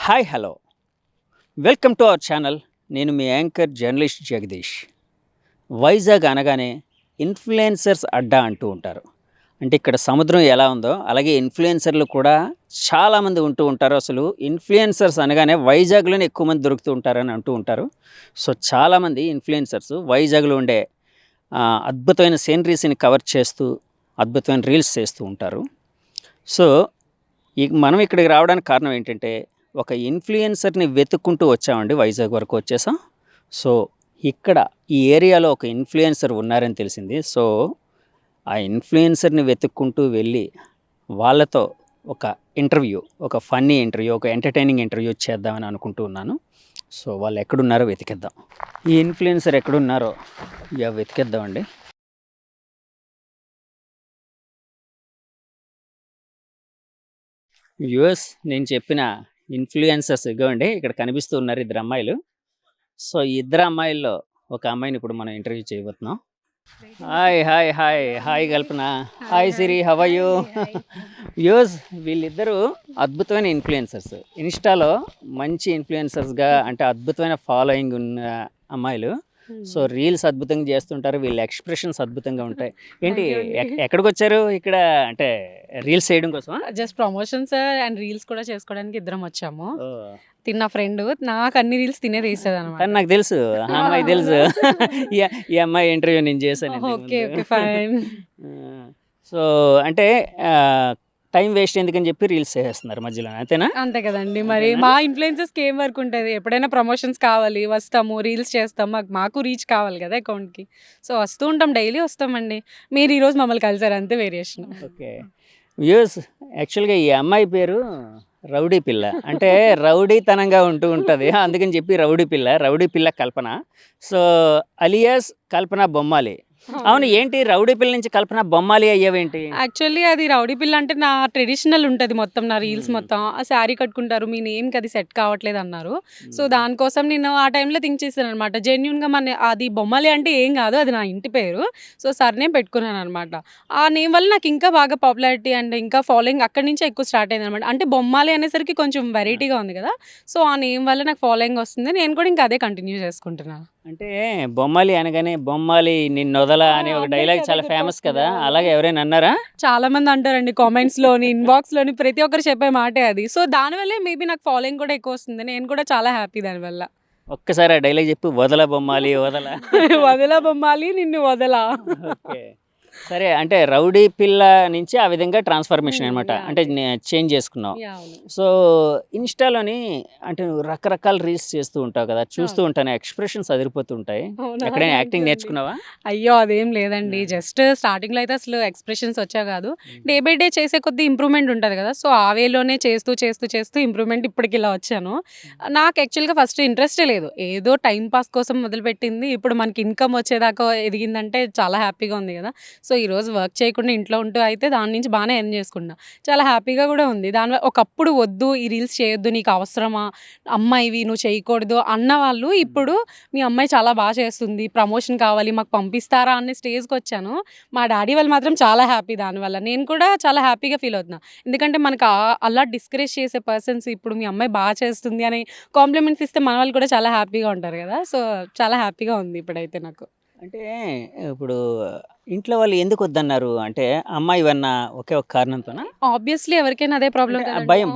Hi hello welcome to our channel. నేను మీ anchor journalist Jagadish. Vizag అనగానే influencers అడ్డా అంటూ ఉంటారు. అంటే ఇక్కడ సముద్రం ఎలా ఉందో అలాగే ఇన్ఫ్లుయెన్సర్లు కూడా చాలామంది ఉంటూ ఉంటారు. అసలు ఇన్ఫ్లుయెన్సర్స్ అనగానే వైజాగ్లోనే ఎక్కువ మంది దొరుకుతూ ఉంటారని అంటూ ఉంటారు. సో చాలామంది ఇన్ఫ్లుయెన్సర్స్ వైజాగ్లో ఉండే అద్భుతమైన సీనరీస్ని కవర్ చేస్తూ అద్భుతమైన రీల్స్ చేస్తూ ఉంటారు. సో మనం ఇక్కడికి రావడానికి కారణం ఏంటంటే ఒక ఇన్ఫ్లుయెన్సర్ని వెతుక్కుంటూ వచ్చామండి. వైజాగ్ వరకు వచ్చేసాం. సో ఇక్కడ ఈ ఏరియాలో ఒక ఇన్ఫ్లుయెన్సర్ ఉన్నారని తెలిసింది. సో ఆ ఇన్ఫ్లుయెన్సర్ని వెతుక్కుంటూ వెళ్ళి వాళ్ళతో ఒక ఇంటర్వ్యూ, ఒక ఫన్నీ ఇంటర్వ్యూ, ఒక ఎంటర్టైనింగ్ ఇంటర్వ్యూ చేద్దామని అనుకుంటూ ఉన్నాను. సో వాళ్ళు ఎక్కడున్నారో వెతికిద్దాం. ఈ ఇన్ఫ్లుయెన్సర్ ఎక్కడున్నారో వెతికిద్దామండి. యూఎస్ నేను చెప్పిన ఇన్ఫ్లుయెన్సర్స్ ఇగోండి ఇక్కడ కనిపిస్తూ ఉన్నారు ఇద్దరు అమ్మాయిలు. సో ఈ ఇద్దరు అమ్మాయిల్లో ఒక అమ్మాయిని ఇప్పుడు మనం ఇంటర్వ్యూ చేయబోతున్నాం. Hi hi hi hi Kalpana. Hi Siri, how are you? US వీళ్ళిద్దరూ అద్భుతమైన ఇన్ఫ్లుయెన్సర్స్. ఇన్స్టాలో మంచి ఇన్ఫ్లుయెన్సర్స్గా అంటే అద్భుతమైన ఫాలోయింగ్ ఉన్న అమ్మాయిలు. సో రీల్స్ అద్భుతంగా చేస్తుంటారు. వీళ్ళ ఎక్స్ప్రెషన్స్ అద్భుతంగా ఉంటాయి. ఏంటి ఎక్కడికి వచ్చారు ఇక్కడ అంటే రీల్స్ చేయడం కోసం? జస్ట్ ప్రమోషన్స్ అండ్ రీల్స్ కూడా చేసుకోవడానికి ఇద్దరం వచ్చాము. తిన్న ఫ్రెండ్ నాకు అన్ని రీల్స్ తినేది వేసేది అనమాట. నాకు తెలుసు, ఆ అమ్మాయి తెలుసు. ఈ అమ్మాయి ఇంటర్వ్యూ నేను చేశాను. Okay okay fine. సో అంటే టైం వేస్ట్ ఎందుకని చెప్పి రీల్స్ చేస్తున్నారు మధ్యలో, అంతేనా? అంతే కదండి. మరి మా ఇన్ఫ్లుయెన్సెస్కి ఏం వర్క్ ఉంటుంది? ఎప్పుడైనా ప్రమోషన్స్ కావాలి వస్తాము, రీల్స్ చేస్తాం, మాకు రీచ్ కావాలి కదా అకౌంట్కి. సో వస్తూ ఉంటాం, డైలీ వస్తామండి. మీరు ఈరోజు మమ్మల్ని కలిసారు, అంతే వేరియేషన్. ఓకే వ్యూస్, యాక్చువల్గా ఈ అమ్మాయి పేరు రౌడీ పిల్ల. అంటే రౌడీతనంగా ఉంటూ ఉంటుంది, అందుకని చెప్పి రౌడీ పిల్ల కల్పన. సో అలియాస్ కల్పన బొమ్మాలి. అవును, ఏంటి రౌడీ పిల్ల నుంచి కల్పన బొమ్మాలి అయ్యావేంటి? యాక్చువల్లీ అది రౌడీ పిల్ల అంటే నా ట్రెడిషనల్ ఉంటుంది మొత్తం, నా రీల్స్ మొత్తం ఆ శారీ కట్టుకుంటారు, మీ నేమ్కి అది సెట్ కావట్లేదు అన్నారు. సో దానికోసం నేను ఆ టైంలో థింక్ చేశాను అనమాట. జెన్యున్గా అది బొమ్మలి అంటే ఏం కాదు, అది నా ఇంటి పేరు. సో సర్నేమ్ పెట్టుకున్నాను అనమాట. ఆ నేమ్ వల్ల నాకు ఇంకా బాగా పాపులారిటీ అండ్ ఇంకా ఫాలోయింగ్ అక్కడి నుంచే ఎక్కువ స్టార్ట్ అయింది అనమాట. అంటే బొమ్మాలి అనేసరికి కొంచెం వెరైటీగా ఉంది కదా, సో ఆ నేమ్ వల్ల నాకు ఫాలోయింగ్ వస్తుంది. నేను కూడా ఇంకా అదే కంటిన్యూ చేసుకుంటున్నాను. అంటే బొమ్మాలి అనగానే బొమ్మాలి నిన్ను వదలా అనే ఒక డైలాగ్ చాలా ఫేమస్ కదా, అలాగే ఎవరైనా అన్నారా? చాలా మంది అంటారండి కామెంట్స్లోని, ఇన్బాక్స్లోని, ప్రతి ఒక్కరు చెప్పే మాటే అది. సో దానివల్లే మేబీ నాకు ఫాలోయింగ్ కూడా ఎక్కువ వస్తుంది. నేను కూడా చాలా హ్యాపీ దానివల్ల. ఒక్కసారి ఆ డైలాగ్ చెప్పి, వదల బొమ్మాలి వదల. వదల బొమ్మాలి నిన్ను వదలా. ఓకే సరే, అంటే రౌడీ పిల్ల నుంచి ఆ విధంగా ట్రాన్స్ఫర్మేషన్ అనమాట. అంటే చేంజ్ చేసుకున్నావు. సో ఇన్స్టాలోని అంటే నువ్వు రకరకాల రీల్స్ చేస్తూ ఉంటావు కదా, చూస్తూ ఉంటాను, ఎక్స్ప్రెషన్స్ అదిరిపోతూ ఉంటాయి. ఎక్కడైనా యాక్టింగ్ నేర్చుకున్నావా? అయ్యో అదేం లేదండి. జస్ట్ స్టార్టింగ్లో అయితే అసలు ఎక్స్ప్రెషన్స్ వచ్చా కాదు. డే బై డే చేసే కొద్దీ ఇంప్రూవ్మెంట్ ఉంటుంది కదా, సో ఆ వేలోనే చేస్తూ చేస్తూ చేస్తూ ఇంప్రూవ్మెంట్ ఇప్పటికి ఇలా వచ్చాను. నాకు యాక్చువల్గా ఫస్ట్ ఇంట్రెస్టే లేదు, ఏదో టైం పాస్ కోసం మొదలుపెట్టింది. ఇప్పుడు మనకి ఇన్కమ్ వచ్చేదాకా ఎదిగిందంటే చాలా హ్యాపీగా ఉంది కదా. సో ఈరోజు వర్క్ చేయకుండా ఇంట్లో ఉంటూ అయితే దాని నుంచి బాగానే ఎర్న్ చేసుకున్నా, చాలా హ్యాపీగా కూడా ఉంది. దానివల్ల ఒకప్పుడు వద్దు ఈ రీల్స్ చేయొద్దు, నీకు అవసరమా, అమ్మాయివి నువ్వు చేయకూడదు అన్న వాళ్ళు ఇప్పుడు మీ అమ్మాయి చాలా బాగా చేస్తుంది, ప్రమోషన్ కావాలి మాకు పంపిస్తారా అనే స్టేజ్కి వచ్చాను. మా డాడీ వాళ్ళు మాత్రం చాలా హ్యాపీ దానివల్ల. నేను కూడా చాలా హ్యాపీగా ఫీల్ అవుతున్నా. ఎందుకంటే మనకు అలా డిస్కరేజ్ చేసే పర్సన్స్ ఇప్పుడు మీ అమ్మాయి బాగా చేస్తుంది అని కాంప్లిమెంట్స్ ఇస్తే మన వాళ్ళు కూడా చాలా హ్యాపీగా ఉంటారు కదా. సో చాలా హ్యాపీగా ఉంది ఇప్పుడైతే నాకు. అంటే ఇప్పుడు ఇంట్లో వాళ్ళు ఎందుకు వద్దన్నారు అంటే అమ్మాయి ఇవన్నా ఒకే ఒక కారణంతోనా? ఆబ్వియస్లీ ఎవరికైనా అదే ప్రాబ్లం.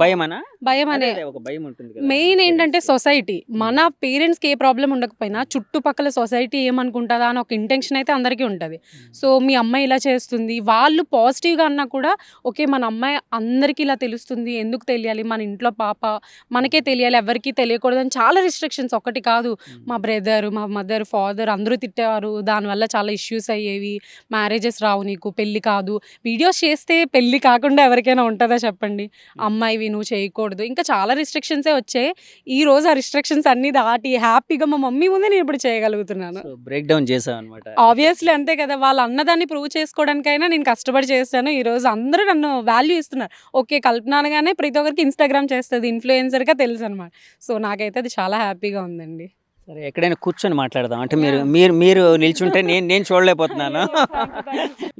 భయమనా? భయం అనే ఒక భయం ఉంటుంది కదా. మెయిన్ ఏంటంటే సొసైటీ, మన పేరెంట్స్కి ఏ ప్రాబ్లం ఉండకపోయినా చుట్టుపక్కల సొసైటీ ఏమనుకుంటుందా అని ఒక ఇంటెన్షన్ అయితే అందరికీ ఉంటుంది. సో మీ అమ్మాయి ఇలా చేస్తుంది, వాళ్ళు పాజిటివ్గా అన్నా కూడా ఓకే మన అమ్మాయి అందరికీ ఇలా తెలుస్తుంది, ఎందుకు తెలియాలి, మన ఇంట్లో పాప మనకే తెలియాలి, ఎవరికీ తెలియకూడదు అని చాలా రిస్ట్రిక్షన్స్. ఒకటి కాదు, మా బ్రదర్, మా మదర్, ఫాదర్ అందరూ తిట్టేవారు, దానివల్ల చాలా ఇష్యూస్ అయ్యేవి. మ్యారేజెస్ రావు, నీకు పెళ్ళి కాదు, వీడియోస్ చేస్తే పెళ్ళి కాకుండా ఎవరికైనా ఉంటుందా చెప్పండి, అమ్మాయివి నువ్వు చేయకూడదు, ఇంకా చాలా రిస్ట్రిక్షన్సే వచ్చాయి. ఈ రోజు ఆ రిస్ట్రిక్షన్స్ అన్ని దాటి హ్యాపీగా మా మమ్మీ ముందే నేను ఇప్పుడు చేయగలుగుతున్నాను. బ్రేక్ డౌన్ చేసావు అనమాట. ఆబ్వియస్లీ అంతే కదా, వాళ్ళు అన్నదాన్ని ప్రూవ్ చేసుకోవడానికైనా నేను కష్టపడి చేస్తాను. ఈ రోజు అందరూ నన్ను వాల్యూ ఇస్తున్నారు. ఓకే కల్పన అనగానే ప్రతి ఒక్కరికి ఇన్స్టాగ్రామ్ చేస్తుంది, ఇన్ఫ్లుయెన్సర్గా తెలుసు అనమాట. సో నాకైతే అది చాలా హ్యాపీగా ఉందండి. సో సరే ఎక్కడైనా కూర్చొని మాట్లాడదాం. అంటే మీరు మీరు మీరు నిల్చుంటే నేను చూడలేకపోతున్నాను.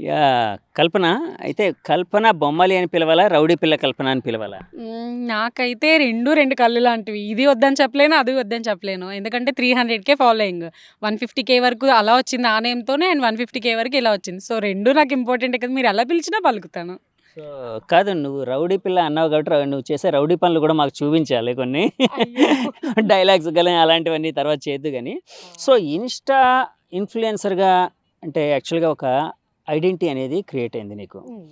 యా కల్పన అయితే కల్పన బొమ్మలి అని పిలవాలా? రౌడీ పిల్ల కల్పన అని పిలవాలా? నాకైతే 2 కళ్ళు లాంటివి. ఇది వద్దని చెప్పలేను, అది వద్దని చెప్పలేను. ఎందుకంటే 300K ఫాలోయింగ్. 150K వరకు అలా వచ్చింది ఆ నేమ్‌తోనే అండ్ 150K వరకు ఇలా వచ్చింది. సో 2 నాకు ఇంపార్టెంటే కదా! మీరు ఎలా పిలిచినా పలుకుతాను. సో కాదు నువ్వు రౌడీ పిల్ల అన్నావు కాబట్టి నువ్వు చేసే రౌడీ పనులు కూడా మాకు చూపించాలి కొన్ని. అయ్యో! డైలాగ్స్ గాని అలాంటివన్నీ తర్వాత చేద్దు గాని. సో ఇన్‌స్టా ఇన్‌ఫ్లుయెన్సర్‌గా అంటే యాక్చువల్‌గా ఒక ఐడెంటిటీ అనేది క్రియేట్ అయింది నీకు. హ్మ్.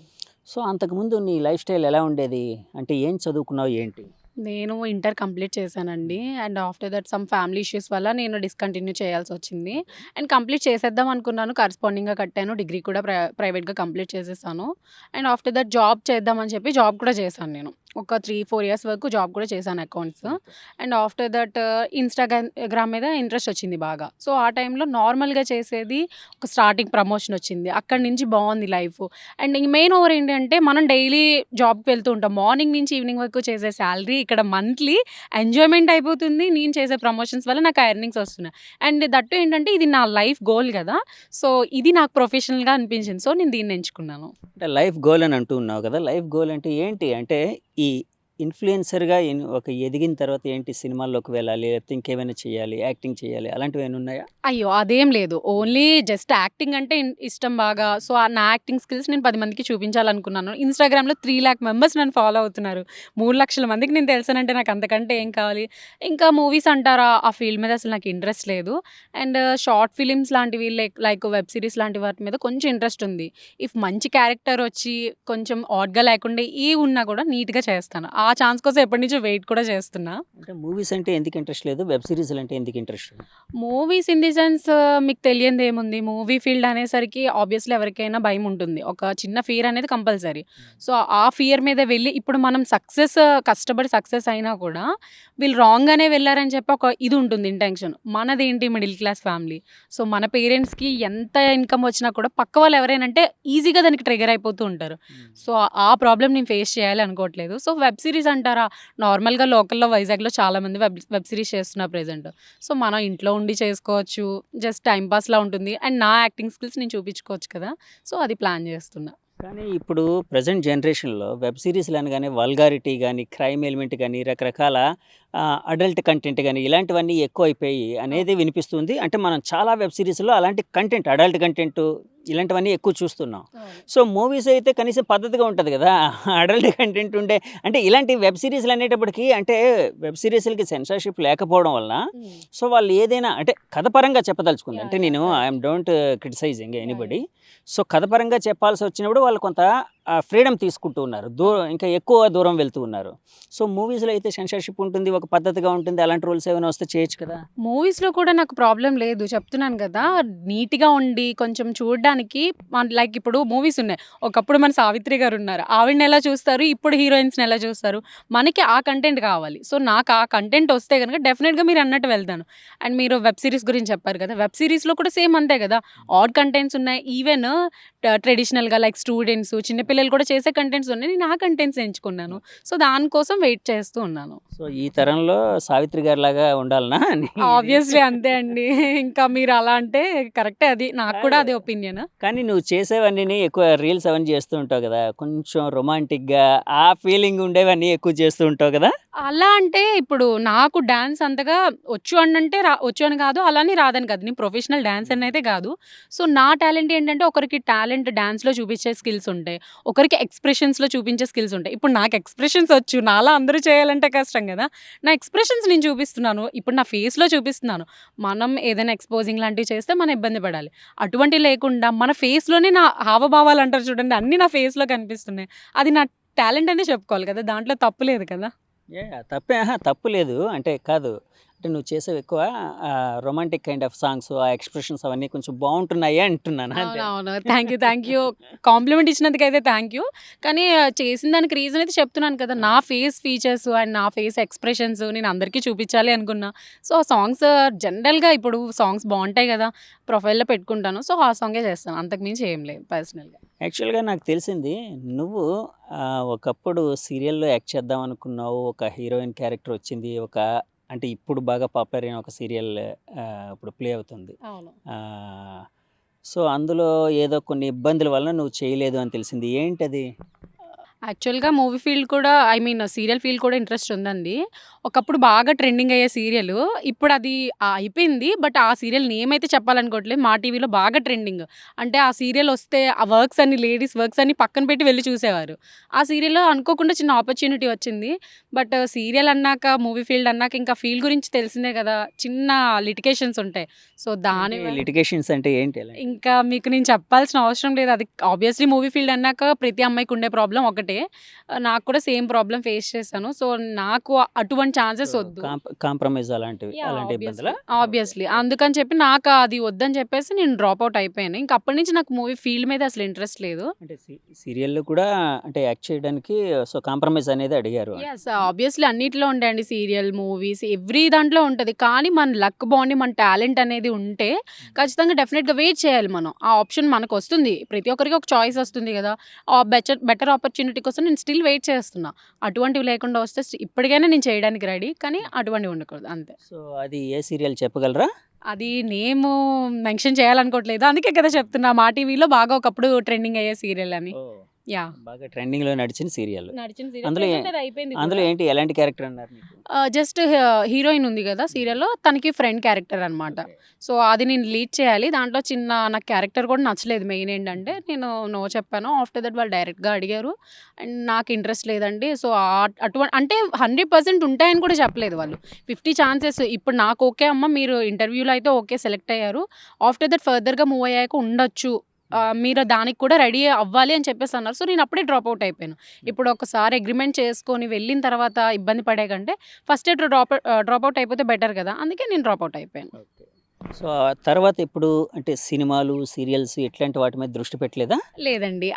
సో అంతకుముందు నీ లైఫ్ స్టైల్ ఎలా ఉండేది? అంటే ఏం చదువుకున్నావు ఏంటి? నేను ఇంటర్ కంప్లీట్ చేశానండి. And after that some family issues వల్ల నేను డిస్కంటిన్యూ చేయాల్సొచ్చింది. అండ్ కంప్లీట్ చేసేద్దాం అనుకున్నాను. కరస్పాండింగ్‌గా కట్టాను. డిగ్రీ కూడా ప్రైవేట్‌గా కంప్లీట్ చేసేసాను. అండ్ ఆఫ్టర్ దట్ జాబ్ చేద్దామని చెప్పి జాబ్ కూడా చేశాను నేను. ఒక 3, 4 ఇయర్స్ వరకు జాబ్ కూడా చేశాను accounts. And after that Instagram మీద ఇంట్రెస్ట్ వచ్చింది బాగా. సో, ఆ టైంలో నార్మల్‌గా చేసేది ఒక స్టార్టింగ్ ప్రమోషన్ వచ్చింది. అక్కడి నుంచి బావుంది లైఫు. అండ్ మెయిన్ ఓవర్ ఏంటంటే మనం డైలీ జాబ్‌కి వెళ్తూ ఉంటాం. మార్నింగ్ నుంచి ఈవినింగ్ వరకు చేసే సాలరీ ఇక్కడ మంత్లీ ఎంజాయ్‌మెంట్ అయిపోతుంది. నేను చేసే ప్రమోషన్స్ వల్ల నాకు ఆ ఎర్నింగ్స్ వస్తున్నాయి. అండ్ దట్టు ఏంటంటే ఇది నా లైఫ్ గోల్ గదా! సో, ఇది నాకు ప్రొఫెషనల్‌గా అనిపించింది. సో, నేను దీన్ని ఎంచుకున్నాను. అంటే లైఫ్ గోల్ అని అంటూ ఉన్నావు కదా! లైఫ్ గోల్ అంటే ఏంటి? అంటే ఈ ఇన్‌ఫ్లుయెన్సర్‌గా ఒక ఎదిగిన తర్వాత ఏంటి సినిమాల్లోకి వెళ్ళాలి, లేకపోతే ఇంకేమైనా చేయాలి, యాక్టింగ్ చేయాలి అలాంటివేమైనా ఉన్నాయా? అయ్యో! అదేం లేదు. ఓన్లీ జస్ట్ యాక్టింగ్ అంటే ఇష్టం బాగా. సో, నా యాక్టింగ్ స్కిల్స్ నేను 10 మందికి చూపించాలనుకున్నాను. ఇన్‌స్టాగ్రామ్‌లో 3,00,000 మెంబర్స్ నన్ను ఫాలో అవుతున్నారు. 3,00,000 మందికి నేను తెలిసానంటే నాకు అంతకంటే ఏం కావాలి. ఇంకా మూవీస్ అంటారా? ఆ ఫీల్డ్ మీద అసలు నాకు ఇంట్రెస్ట్ లేదు. అండ్ షార్ట్ ఫిలిమ్స్ లాంటివి లైక్ వెబ్ సీరీస్ లాంటి వాటి మీద కొంచెం ఇంట్రెస్ట్ ఉంది. ఇఫ్ మంచి క్యారెక్టర్ వచ్చి కొంచెం ఆడ్‌గా లేకుండా ఉన్నా కూడా నీట్‌గా చేస్తాను. ఆ ఛాన్స్ కోసం ఎప్పటినుంచో వెయిట్ కూడా చేస్తున్నా. అంటే మూవీస్ అంటే ఎందుకు ఇంట్రెస్ట్ లేదు? వెబ్ సీరీస్‌లు అంటే ఎందుకు interest? Movies in the sense మీకు తెలియనిదేముంది. మూవీ ఫీల్డ్ అనేసరికి ఆబ్వియస్‌లీ ఎవరికైనా భయముంటుంది. ఒక చిన్న ఫియర్ అనేది కంపల్సరీ. సో, ఆ ఫియర్ మీద వెళ్ళి ఇప్పుడు మనం కష్టపడి సక్సెస్ అయినా కూడా వీళ్ళు రాంగ్‌గానే వెళ్లారని చెప్పి ఒక ఇది ఉంటుంది ఇంటెన్షన్. మనదేంటి మిడిల్ క్లాస్ ఫ్యామిలీ. సో, మన పేరెంట్స్‌కి ఎంత ఇన్‌కమ్ వచ్చినా కూడా పక్క వాళ్ళు ఎవరైనా అంటే ఈజీగా దానికి ట్రిగ్గర్ అయిపోతూ ఉంటారు. సో, ఆ ప్రాబ్లమ్ నేను ఫేస్ చేయాలి అనుకోవట్లేదు. సో, వెబ్ సీరీస్ అంటారా? నార్మల్‌గా లోకల్‌లో వైజాగ్‌లో చాలామంది వెబ్ సీరీస్ చేస్తున్నారు ప్రెజెంట్. సో, మనం ఇంట్లో ఉండి చేసుకోవచ్చు. జస్ట్ టైమ్ పాస్‌లా ఉంటుంది. అండ్ నా యాక్టింగ్ స్కిల్స్ నేను చూపించుకోవచ్చు కదా! సో, అది ప్లాన్ చేస్తున్నా. కానీ ఇప్పుడు ప్రెజెంట్ జనరేషన్‌లో వెబ్ సీరీస్‌లు అనగానే వల్గారిటీ గాని, క్రైమ్ ఎలిమెంట్ గాని, రకరకాల అడల్ట్ కంటెంట్ గాని ఇలాంటివన్నీ ఎక్కువైపోయి అనేది వినిపిస్తుంది. అంటే మనం చాలా వెబ్ సీరీస్‌లో అలాంటి కంటెంట్ అడల్ట్ కంటెంటు ఇలాంటివన్నీ ఎక్కువ చూస్తున్నాం. సో, మూవీస్ అయితే కనీసం పద్ధతిగా ఉంటది గదా! అడల్ట్ కంటెంట్ ఉండే అంటే ఇలాంటి వెబ్ సీరీస్‌లు అనేటప్పటికి అంటే వెబ్ సీరీస్‌లకి సెన్సార్‌షిప్ లేకపోవడం వలన సో, వాళ్ళు ఏదైనా అంటే కథ పరంగా చెప్పదలుచుకుంది. అంటే నేను I'm don't criticising anybody. So, కథ పరంగా చెప్పాల్సొచ్చినప్పుడు వాళ్ళు కొంత ఫ్రీడమ్ తీసుకుంటూ ఉన్నారు. ఇంకా ఎక్కువ దూరం వెళ్తూ ఉన్నారు. సో, మూవీస్‌లో అయితే సెన్సార్‌షిప్ ఉంటుంది. ఒక పద్ధతిగా ఉంటుంది. అలాంటి రూల్స్ ఏమైనా వస్తే చేయొచ్చు కదా! మూవీస్‌లో కూడా నాకు ప్రాబ్లమ్ లేదు. చెప్తున్నాను గదా! నీట్‌గా ఉండి కొంచెం చూడ్డానికి లైక్ ఇప్పుడు మూవీస్ ఉన్నాయి. ఒకప్పుడు మన 'సావిత్రి' గారున్నారు. ఆవిడని ఎలా చూస్తారు, ఇప్పుడు హీరోయిన్స్‌ని ఎలా చూస్తారు. మనకి ఆ కంటెంట్ కావాలి. సో, నాకు ఆ కంటెంట్ వస్తే గనుక డెఫినిట్‌గా మీరన్నట్టు వెళ్తాను. అండ్ మీరు వెబ్ సీరీస్ గురించి చెప్పారు కదా! వెబ్ సీరీస్‌లో కూడా సేమ్ అంతే గదా! ఆడ్ కంటెంట్స్ ఉన్నాయి. ఈవెన్ ట్రెడిషనల్‌గా లైక్ స్టూడెంట్స్, చిన్న పిల్లలు కూడా చేసే కంటెంట్స్ ఉన్నాయి. నేను ఆ కంటెంట్స్ ఎంచుకున్నాను. సో, దానికోసం వెయిట్ చేస్తూ ఉన్నాను. సో, ఈ తరంలో 'సావిత్రి' గారిలాగా ఉండాలనా? ఆబ్వియస్‌లీ అంతే అండి. ఇంకా మీరు అలా అంటే కరెక్టే అది. నాకు కూడా అదే ఒపీనియన్. కానీ నువ్వు చేసేవన్నీని ఎక్కువ రీల్స్ అవన్నీ చేస్తూ ఉంటావు గదా! కొంచెం రొమాంటిక్‌గా ఆ ఫీలింగ్ ఉండేవన్నీ ఎక్కువ చేస్తూ ఉంటావు గదా! అలా అంటే ఇప్పుడు నాకు డాన్స్ అంతగా వచ్చు అని కాదు, అలా అని రాదని కాదు. నేను ప్రొఫెషనల్ డాన్సర్‌ని అయితే కాదు. సో, నా టాలెంట్ ఏంటంటే ఒకరికి టాలెంట్ డాన్స్‌లో చూపించే స్కిల్స్ ఉంటాయి. ఒకరికి ఎక్స్‌ప్రెషన్స్‌లో చూపించే స్కిల్స్ ఉంటాయి. ఇప్పుడు నాకు ఎక్స్‌ప్రెషన్స్ వచ్చు. నాలా అందరూ చేయాలంటే కష్టం కదా! నా ఎక్స్‌ప్రెషన్స్ నేను చూపిస్తున్నాను. ఇప్పుడు నా ఫేస్‌లో చూపిస్తున్నాను. మనం ఏదైనా ఎక్స్‌పోజింగ్ లాంటివి చేస్తే మనం ఇబ్బంది పడాలి. అటువంటివి లేకుండా మన ఫేస్‌లోనే నా హావభావాలు అంటారు చూడండి. అన్నీ నా ఫేస్‌లో కనిపిస్తున్నాయి. అది నా టాలెంట్ అనే చెప్పుకోవాలి కదా! దాంట్లో తప్పు లేదు కదా! తప్పు లేదు. అంటే కాదు. అంటే నువ్వు చేసేవి ఎక్కువ రొమాంటిక్ కైండ్ ఆఫ్ సాంగ్స్, ఆ ఎక్స్‌ప్రెషన్స్ అవన్నీ కొంచెం బావుంటున్నాయి అంటున్నాను అంతే. అవునవును. Thank you. కాంప్లిమెంట్ ఇచ్చినందుకైతే థ్యాంక్ యూ. కానీ చేసిన దానికి రీజన్ అయితే చెప్తున్నాను కదా! నా ఫేస్ ఫీచర్స్ అండ్ నా ఫేస్ ఎక్స్‌ప్రెషన్స్ నేను అందరికీ చూపించాలి అనుకున్నా. సో, ఆ సాంగ్స్ జనరల్‌గా ఇప్పుడు సాంగ్స్ బావుంటాయి కదా! ప్రొఫైల్‌లో పెట్టుకుంటాను. సో, ఆ సాంగే చేస్తాను. అంతకు మించి ఏం లేదు పర్సనల్‌గా. యాక్చువల్‌గా నాకు తెలిసింది నువ్వు ఒకప్పుడు సీరియల్‌లో యాక్ట్ చేద్దాం అనుకున్నావు. ఒక హీరోయిన్ క్యారెక్టర్ వచ్చింది. ఒక అంటే ఇప్పుడు బాగా పాపులర్ అయిన ఒక సీరియల్ ఇప్పుడు ప్లే అవుతుంది. అవును. సో, అందులో ఏదో కొన్ని ఇబ్బందుల వలన నువ్వు చేయలేదు అని తెలిసింది. ఏంటది? యాక్చువల్‌గా మూవీ ఫీల్డ్ కూడా సీరియల్ ఫీల్డ్ కూడా ఇంట్రెస్ట్ ఉందండి. ఒకప్పుడు బాగా ట్రెండింగ్ అయ్యే సీరియలు. ఇప్పుడది అయిపోయింది. బట్ ఆ సీరియల్ నేమ్ అయితే చెప్పాలనుకోవట్లేదు. మా టీవీలో బాగా ట్రెండింగ్. అంటే ఆ సీరియల్ వస్తే ఆ వర్క్స్ అన్ని లేడీస్ వర్క్స్ అన్ని పక్కన పెట్టి వెళ్లి చూసేవారు. ఆ సీరియల్‌లో అనుకోకుండా చిన్న ఆపర్చునిటీ వచ్చింది. బట్ సీరియల్ అన్నాక, మూవీ ఫీల్డ్ అన్నాక ఇంకా ఫీల్డ్ గురించి తెలిసిందే కదా! చిన్న లిటిగేషన్స్ ఉంటాయి. సో, దాని అంటే వల్ల లిటిగేషన్స్ అంటే ఏంటి? ఎలాంటివి? ఇంకా మీకు నేను చెప్పాల్సిన అవసరం లేదు. అది ఆబ్వియస్‌లీ మూవీ ఫీల్డ్ అన్నాక ప్రతి అమ్మాయికి ఉండే ప్రాబ్లమ్ ఒకటే. నాకు కూడా సేమ్ ప్రాబ్లమ్ ఫేస్ చేశాను. సో, నాకు అటువంటి ఛాన్సెస్ సో, వద్దు. కాంప్రమైజ్ అలాంటివి యాహ్! అలాంటి ఇబ్బందులా? ఓకే. ఆబ్వియస్‌లీ. అందుకని చెప్పి నాకు అది వద్దని చెప్పేసి నేను డ్రాప్ అవుట్ అయిపోయాను. ఇంక అప్పటి నుంచి నాకు మూవీ ఫీల్డ్ మీద అసలు ఇంట్రెస్ట్ లేదు. అంటే సీరియల్‌లో కూడా అంటే యాక్ట్ చేయడానికి సో, కాంప్రమైజ్ అనేది అడిగారు. యెస్. ఆబ్వియస్‌లీ అన్నిట్లో ఉంటాయండి. సీరియల్, మూవీస్ ఎవ్రి దాంట్లో ఉంటది. కానీ మన లక్ బావుండి మన టాలెంట్ అనేది ఉంటే ఖచ్చితంగా డెఫినిట్‌గా వెయిట్ చేయాలి మనం. ఆ ఆప్షన్ మనకొస్తుంది. ప్రతి ఒక్కరికి ఒక చాయిస్ వస్తుంది గదా! ఆ బెటర్ ఆపర్చునిటీ కోసం నేను స్టిల్ వెయిట్ చేస్తున్నా. అటువంటివి లేకుండా వస్తే ఇప్పటికైనా నేను చేయడానికి రెడీ. కానీ అటువంటివి ఉండకూడదు అంతే. సో, అది ఏ సీరియల్ చెప్పగలరా? అది నేము మెన్షన్ చేయాలనుకోవట్లేదు. అందుకే కదా చెప్తున్నా. మా టీవీలో బాగా ఒకప్పుడు ట్రెండింగ్ అయ్యే సీరియల్ అని. ఓహ్! యాహ్! బాగా ట్రెండింగ్‌లో నడిచిన సీరియల్. నడిచిన సీరియల్. అందులో ప్రెజెంట్ అది అయిపోయింది అందులో కూడా. ఏంటి? ఎలాంటి క్యారెక్టర్ అన్నారు మీకు? జస్ట్ హీరోయిన్ ఉంది గదా! సీరియల్‌లో తనకి ఫ్రెండ్ క్యారెక్టర్ అనమాట. ఓకే. సో, అది నేను లీడ్ చేయాలి. దాంట్లో చిన్న నాకు క్యారెక్టర్ కూడా నచ్చలేదు. మెయిన్ ఏంటంటే నేను నో చెప్పాను. ఆఫ్టర్ దట్ వాళ్ళు డైరెక్ట్‌గా అడిగారు. అండ్ నాకు ఇంట్రెస్ట్ లేదండి. సో, అంటే 100% ఉంటాయని కూడా చెప్పలేదు వాళ్ళు. 50 ఛాన్సెస్ ఇప్పుడు నాకు ఓకే అమ్మ మీరు ఇంటర్వ్యూలో అయితే ఓకే సెలెక్ట్ అయ్యారు. ఆఫ్టర్ దట్ ఫర్దర్‌గా మూవ్ అయ్యాక ఉండొచ్చు. మీరు దానికి కూడా రెడీ అవ్వాలి అని చెప్పేసి అన్నారు. సో, నేను అప్పుడే డ్రాప్ అవుట్ అయిపోయాను. ఇప్పుడు ఒకసారి అగ్రీమెంట్ చేసుకొని వెళ్ళిన తర్వాత ఇబ్బంది పడే కంటే ఫస్టే డ్రాప్ అవుట్ అయిపోతే బెటర్ కదా! అందుకే నేను డ్రాప్ అవుట్ అయిపోయాను. ఓకే. సో, ఆ తర్వాత ఎప్పుడు అంటే సినిమాలు, సీరియల్స్ ఇట్లాంటి వాటి మీద దృష్టి పెట్టలేదా? లేదండి.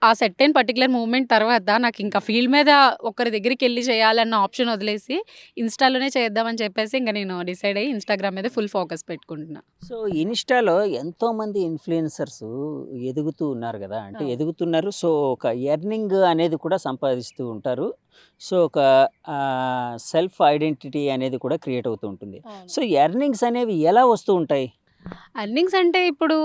ఆ సెట్ అయిన పర్టిక్యులర్ మూవ్‌మెంట్ తర్వాత నాకింక ఫీల్డ్ మీద ఒకరి దగ్గరికెళ్లి చేయాలన్న ఆప్షన్ వదిలేసి ఇన్‌స్టాలోనే చేద్దామని చెప్పేసి ఇంక నేను డిసైడ్ అయ్యి ఇన్‌స్టాగ్రామ్ మీద ఫుల్ ఫోకస్ పెట్టుకుంటున్నా. సో, ఇన్‌స్టాలో ఎంతోమంది ఇన్‌ఫ్లుయెన్సర్స్ ఎదుగుతూ ఉన్నారు గదా! అంటే అవును. ఎదుగుతున్నారు. సో, ఒక ఎర్నింగ్ అనేది కూడా సంపాదిస్తూ ఉంటారు. సో, ఒక సెల్ఫ్ ఐడెంటిటీ అనేది కూడా క్రియేట్ అవుతూ ఉంటుంది. అవును. సో, ఎర్నింగ్స్ అనేవి ఎలా వస్తూ ఉంటాయి? ఎర్నింగ్స్ అంటే ఇప్పుడు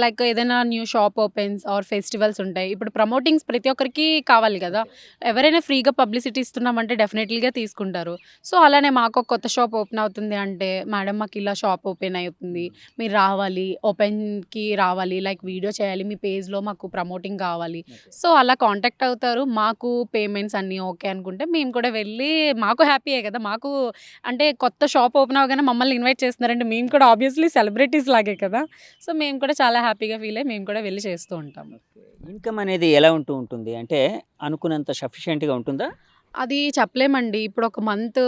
లైక్ ఏదైనా new shop opens or festivals ఉంటాయి. ఇప్పుడు ప్రమోటింగ్స్ ప్రతి ఒక్కరికి కావాలి కదా! ఎవరైనా ఫ్రీగా పబ్లిసిటీ ఇస్తున్నామంటే డెఫినెట్‌లీగా తీసుకుంటారు. సో, అలానే మాకు ఒక కొత్త షాప్ ఓపెన్ అవుతుంది అంటే, మేడం మాకు ఇలా షాప్ ఓపెన్ అవుతుంది. మీరు రావాలి. ఓపెన్‌కి రావాలి. లైక్ వీడియో చేయాలి. మీ పేజ్‌లో మాకు ప్రమోటింగ్ కావాలి. సో, అలా కాంటాక్ట్ అవుతారు. మాకు పేమెంట్స్ అన్నీ ఓకే అనుకుంటే మేము కూడా వెళ్ళి మాకు హ్యాపీయే కదా! మాకు అంటే కొత్త షాప్ ఓపెన్ అవ్వగానే మమ్మల్ని ఇన్వైట్ చేస్తున్నారంటే మేము కూడా ఆబ్వియస్‌లీ సెలబ్రిటీస్ లాగే కదా! సో, మేము కూడా చాలా హ్యాపీగా ఫీల్ అయ్యి మేము కూడా వెళ్లి చేస్తూ ఉంటాము. ఓకే. ఇన్‌కమ్ అనేది ఎలా ఉంటూ ఉంటుంది? అంటే అనుకున్నంత సఫిషియెంట్‌గా ఉంటుందా? అది చెప్పలేమండి. ఇప్పుడు ఒక మంత్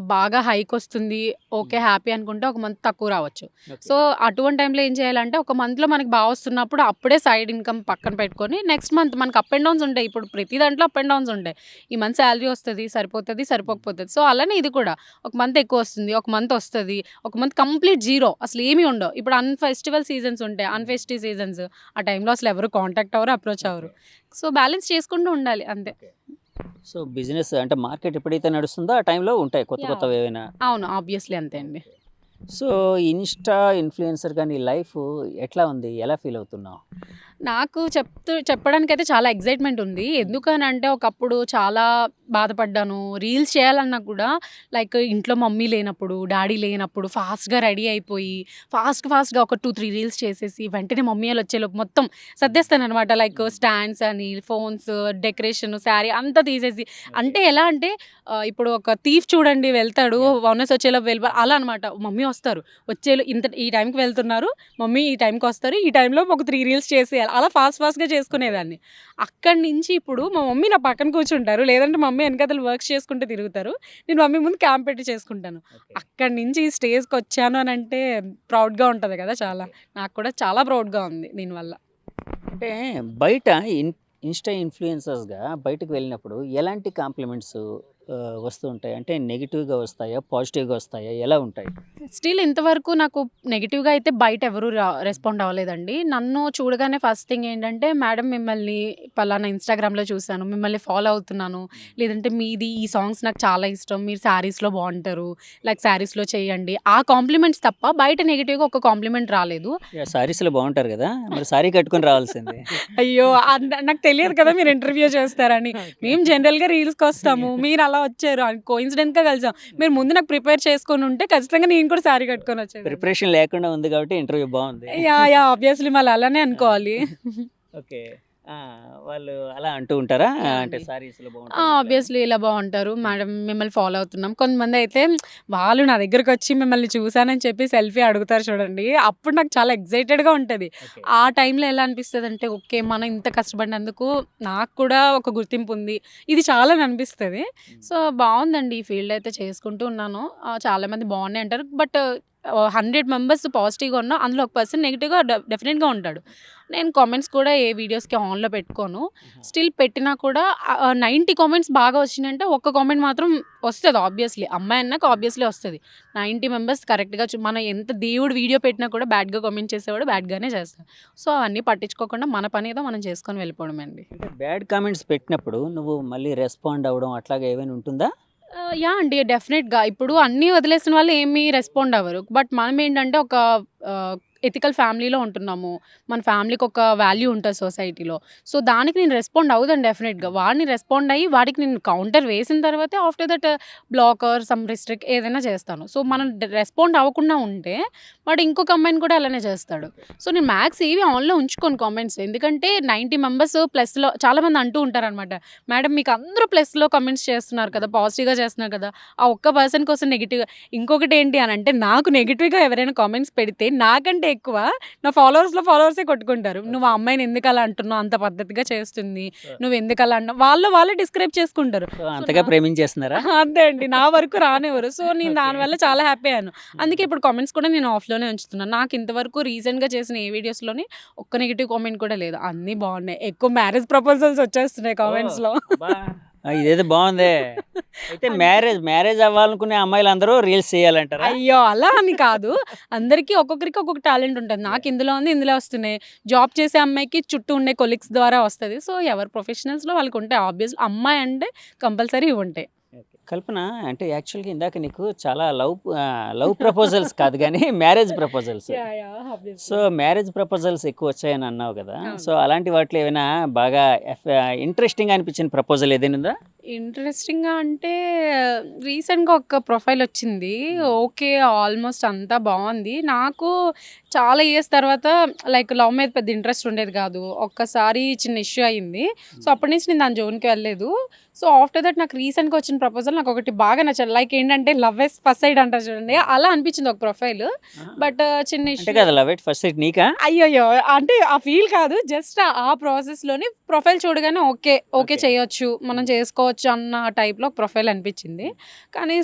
బాగా హైకొస్తుంది. ఓకే. హ్యాపీ అనుకుంటే ఒక మంత్ తక్కువ రావచ్చు. ఓకే. సో, అటువంటి టైంలో ఏం చేయాలంటే ఒక మంత్‌లో మనకి వస్తున్నప్పుడు అప్పుడే సైడ్ ఇన్‌కమ్ పక్కన పెట్టుకొని నెక్స్ట్ మంత్ మనకు అప్ అండ్ డౌన్స్ ఉంటాయి. ఇప్పుడు ప్రతి దాంట్లో అప్ అండ్ డౌన్స్ ఉంటాయి. ఈ మంత్ సాలరీ వస్తది, సరిపోతది, సరిపోకపోతది. సో, అలానే ఇది కూడా ఒక మంత్ ఎక్కువొస్తుంది, ఒక మంత్ వస్తది, ఒక మంత్ కంప్లీట్ జీరో అసలు ఏమీ ఉండవు. ఇప్పుడు ఫెస్టివల్ సీజన్స్ ఉంటాయి. అన్‌ఫెస్టివ్ సీజన్స్ ఆ టైంలో అసలు ఎవరు కాంటాక్ట్ అవ్వరు, అప్రోచ్ అవ్వరు. సో, బ్యాలెన్స్ చేసుకుంటూ ఉండాలి అంతే. ఓకే. సో, బిజినెస్ అంటే మార్కెట్ ఎప్పుడైతే నడుస్తుందో ఆ టైంలో ఉంటాయి కొత్త యాహ్! కొత్తవి ఏవైనా. అవును. ఆబ్వియస్‌లీ అంతే అండి. సో, ఇన్‌స్టా ఇన్‌ఫ్లుయెన్సర్‌గా నీ లైఫ్ ఎట్లా ఉంది? ఎలా ఫీల్ అవుతున్నావు? నాకు చెప్పడానికైతే చాలా ఎక్సైట్‌మెంట్ ఉంది. ఎందుకనంటే ఒకప్పుడు చాలా బాధపడ్డాను. రీల్స్ చేయాలన్నా కూడా లైక్ ఇంట్లో మమ్మీ లేనప్పుడు, డ్యాడీ లేనప్పుడు ఫాస్ట్‌గా రెడీ అయిపోయి ఫాస్ట్‌గా ఒక 2, 3 రీల్స్ చేసేసి వెంటనే మమ్మీ ఆళ్ళొచ్చేలోపు మొత్తం సర్దేస్తాననమాట. లైక్ స్టాండ్స్ అని, ఫోన్స్, డెకరేషన్, శారీ అంతా తీసేసి అంటే ఎలా అంటే ఇప్పుడు ఒక థీఫ్ చూడండి వెళ్తాడు ఓనర్స్ వచ్చేలోపు అలా అనమాట. మమ్మీ వస్తారు. ఈ టైంకి వెళ్తున్నారు. మమ్మీ ఈ టైంకొస్తారు. ఈ టైంలో ఒక 3 రీల్స్ చేసేయాలి. అలా ఫాస్ట్‌గా చేసుకునేదాన్ని. అక్కడి నుంచి ఇప్పుడు మా మమ్మీ నా పక్కన కూర్చుంటారు. లేదంటే మమ్మీ వెనకాతల వర్క్స్ చేసుకుంటూ తిరుగుతారు. నేను మమ్మీ ముందు క్యాంప్ పెట్టి చేసుకుంటాను. ఓకే. అక్కడి నుంచి ఈ స్టేజ్‌కొచ్చాను అనంటే ప్రౌడ్‌గా ఉంటది కదా! చాలా. నాకు కూడా చాలా ప్రౌడ్‌గా ఉంది దీనివల్ల. అంటే బయట ఇన్‌స్టా ఇన్‌ఫ్లుయెన్సర్స్‌గా బయటకు వెళ్ళినప్పుడు ఎలాంటి కాంప్లిమెంట్స్ వస్తూ ఉంటాయి? అంటే నెగెటివ్‌గా వస్తాయా? పాజిటివ్‌గా వస్తాయా? ఎలా ఉంటాయి? స్టిల్ ఇంతవరకు నాకు నెగెటివ్‌గా అయితే బయట ఎవరు రెస్పాండ్ అవ్వలేదండి. నన్ను చూడగానే ఫస్ట్ థింగ్ ఏంటంటే, "మేడం మిమ్మల్ని పలానా ఇన్‌స్టాగ్రామ్‌లో చూసాను. మిమ్మల్ని ఫాలో అవుతున్నాను. లేదంటే మీది ఈ సాంగ్స్ నాకు చాలా ఇష్టం. మీరు శారీస్‌లో బావుంటారు. లైక్ శారీస్‌లో చేయండి." ఆ కాంప్లిమెంట్స్ తప్ప బయట నెగెటివ్‌గా ఒక కాంప్లిమెంట్ రాలేదు. యాహ్! సారీస్‌లో బావుంటారు గదా! మరి సారీ కట్టుకొని రావాల్సింది. అయ్యో! నాకు తెలియదు కదా మీరు ఇంటర్వ్యూ చేస్తారని. ఓకే. మేము జనరల్‌గా రీల్స్‌కొస్తాము. మీరు అలా వచ్చారు. కోయిన్సిడెంట్‌గా కలిసాం. మీరు ముందు నాకు ప్రిపేర్ చేసుకొనుంటే ఖచ్చితంగా నేను కూడా శారీ కట్టుకొనొచ్చేదాన్ని. ప్రిపరేషన్ లేకుండా ఉంది కాబట్టి ఇంటర్వ్యూ బావుంది. యాహ్! ఆబ్వియస్‌లీ మళ్ళీ అలానే ఆ! అనుకోవాలి. ఓకే. ఆ! వాళ్ళు అలా అంటూ ఉంటారా? యాహ్! అంటే అండి. సారీస్‌లో బావుంటారు ఇట్లా అని. ఆబ్వియస్‌లీ ఇలా బావుంటారు. మేడం మిమ్మల్ని ఫాలో అవుతున్నాం. కొంతమందయితే వాళ్ళు నా దగ్గరకొచ్చి మిమ్మల్ని చూసానని చెప్పి సెల్ఫీ అడుగుతారు చూడండి. అప్పుడు నాకు చాలా ఎక్సైటెడ్‌గా ఉంటది. ఓకే. ఆ టైంలో ఎలా అనిపిస్తదంటే, ఓకే. మనం ఇంత కష్టపడినందుకు నాకు కూడా ఒక గుర్తింపుంది. ఇది చాలని అనిపిస్తది. హ్మ్. సో, బావుందండి. ఈ ఫీల్డ్ అయితే చేసుకుంటూ ఉన్నాను. చాలామంది బావున్నాయి అంటారు. బట్ 100 మెంబర్స్ పాజిటివ్‌గా ఉన్నా అందులో ఒక పర్సన్ నెగెటివ్‌గా డెఫినెట్‌గా ఉంటాడు. నేను కామెంట్స్ కూడా ఏ వీడియోస్‌కి ఆన్‌లో పెట్టుకోను. ఆహా! స్టిల్ పెట్టినా కూడా 90 కామెంట్స్ బాగా వచ్చినాయంటే ఒక్క కామెంట్ మాత్రం వస్తది ఆబ్వియస్‌లీ. అమ్మాయి అన్నాక ఆబ్వియస్‌లీ వస్తది. 90 మెంబర్స్ కరెక్ట్‌గా మనం ఎంత దేవుడు వీడియో పెట్టినా కూడా బ్యాడ్‌గా కామెంట్ చేసేవాడు బ్యాడ్‌గానే చేస్తాడు. సో, అవన్నీ పట్టించుకోకుండా మన పనేదో మనం చేసుకొని వెళ్ళిపోవడమే అండి. అంటే బ్యాడ్ కామెంట్స్ పెట్టినప్పుడు నువ్వు మళ్ళీ రెస్పాండ్ అవ్వడం అట్లాగా ఏమైనా ఉంటుందా? యాహ్! అండి. డెఫినెట్‌గా. ఇప్పుడు అన్నీ వదిలేసిన వాళ్ళు ఏమి రెస్పాండ్ అవ్వరు. బట్ మనమేంటంటే ఒక ఎథికల్ ఫ్యామిలీలో ఉంటున్నాము. మన ఫ్యామిలీకి ఒక వాల్యూ ఉంటది సొసైటీలో. సో, దానికి నేను రెస్పాండ్ అవుతాను డెఫినెట్‌గా. వాడిని రెస్పాండ్ అయ్యి వాడికి నేను కౌంటర్ వేసిన తర్వాతే after that block or some restrict ఏదైనా చేస్తాను. సో, మనం రెస్పాండ్ అవ్వకుండా ఉంటే వాడు ఇంకొక అమ్మాయిని కూడా అలానే చేస్తాడు. సో, నేను మ్యాక్స్ ఏవి ఆన్‌లో ఉంచుకోను కామెంట్స్. ఎందుకంటే 90 మెంబర్స్ ప్లస్‌లో చాలామంది అంటూ ఉంటారనమాట. మేడం మీకు అందరూ ప్లస్‌లో కామెంట్స్ చేస్తున్నారు కదా! పాజిటివ్‌గా చేస్తున్నారు కదా! ఆ ఒక్క పర్సన్ కోసం నెగెటివ్‌గా ఇంకొకటేంటి అనంటే నాకు నెగెటివ్‌గా ఎవరైనా కామెంట్స్ పెడితే నాకంటే ఎక్కువ నా ఫాలోవర్సే కొట్టుకుంటారు. "నువ్వు ఆ ఓకే. అమ్మాయిని ఎందుకలా అంటున్నావు? అంత పద్ధతిగా చేస్తుంది. సో నువ్వెందుకలా అన్నావు?" వాళ్ళే డిస్క్రైబ్ చేసుకుంటారు. సో సో, అంతగా ప్రేమించేస్తున్నారా? అంతే అండి. నా వరకు రానివ్వరు. సో, నేను ఓకే. దానివల్ల చాలా హ్యాపీ అయ్యాను. అందుకే ఆ! ఇప్పుడు కామెంట్స్ కూడా నేను ఆఫ్‌లోనే ఉంచుతున్నాను. నాకు ఇంతవరకు రీసెంట్‌గా చేసిన ఏ వీడియోస్‌లోని ఒక్క నెగెటివ్ కామెంట్ కూడా లేదు. అన్నీ బాగున్నాయి. ఎక్కువ మ్యారేజ్ ప్రపోజల్స్ వచ్చేస్తున్నాయి ఓహ్! కామెంట్స్‌లో. అబ్బా! ఇదేదో బావుందే. అయితే మ్యారేజ్ అవ్వాలనుకునే అమ్మాయిలందరూ రీల్స్ చేయాలంటారా? అయ్యో! అలా అని కాదు. అందరికి ఒక్కొక్కరికి ఒక్కొక్క టాలెంట్ ఉంటది. నాకు యాహ్! ఇందులో ఉంది, ఇందులో వస్తున్నాయి. జాబ్ చేసే అమ్మాయికి చుట్టూ ఉండే కొలీగ్స్ ద్వారా వస్తది. సో, ఎవరి ప్రొఫెషనల్స్‌లో వాళ్ళకుంటాయి. ఆబ్వియస్‌లీ అమ్మాయి అంటే కంపల్సరీ ఇవుంటాయి. ఓకే. కల్పన అంటే యాక్చువల్‌గా ఇందాక నీకు చాలా లవ్ ప్రపోజల్స్ కాదు గానీ marriage proposals. Yeah! So, obviously. Marriage proposals ఎక్కువొచ్చాయని అన్నావు గదా! సో, అవును. అలాంటి వాటిలో ఏమైనా బాగా ఇంట్రెస్టింగ్‌గా అనిపించిన ప్రపోజల్ ఏదైనా ఉందా? ఇంట్రెస్టింగ్‌గా అంటే రీసెంట్‌గా ఒక ప్రొఫైల్ వచ్చింది. హ్మ్. ఓకే. ఆల్మోస్ట్ అంతా బావుంది. నాకు చాలా ఇయర్స్ తర్వాత లైక్ లవ్ మీద పెద్ద ఇంట్రెస్ట్ ఉండేది కాదు. ఒక్కసారి చిన్న ఇష్యూ అయింది. సో, హ్మ్. అప్పటి నుంచి నేను దాని జోలికి వెళ్ళలేదు. సో, ఆఫ్టర్ దట్ నాకు రీసెంట్‌గా వచ్చిన ప్రపోజల్ నాకొకటి బాగా నచ్చింది. లైక్ ఏంటంటే లవ్ ఎట్ ఫస్ట్ సైట్ అంటారు చూడండి. హ్మ్. అలా అనిపించింది ఒక ప్రొఫైల్. ఆహా! బట్ చిన్న అంటే ఇష్యూ కాదు లవ్ ఎట్ ఫస్ట్ సైట్ నీకా? అయ్యయ్యో! అంటే ఆ ఫీల్ కాదు. జస్ట్ ఆ ప్రాసెస్‌లోని ప్రొఫైల్ చూడగానే ఓకే. Okay okay. చేయొచ్చు. మనం హ్మ్. చేసుకోవచ్చు అన్న టైప్‌లో ఒక ప్రొఫైల్ అనిపించింది. హ్మ్. కానీ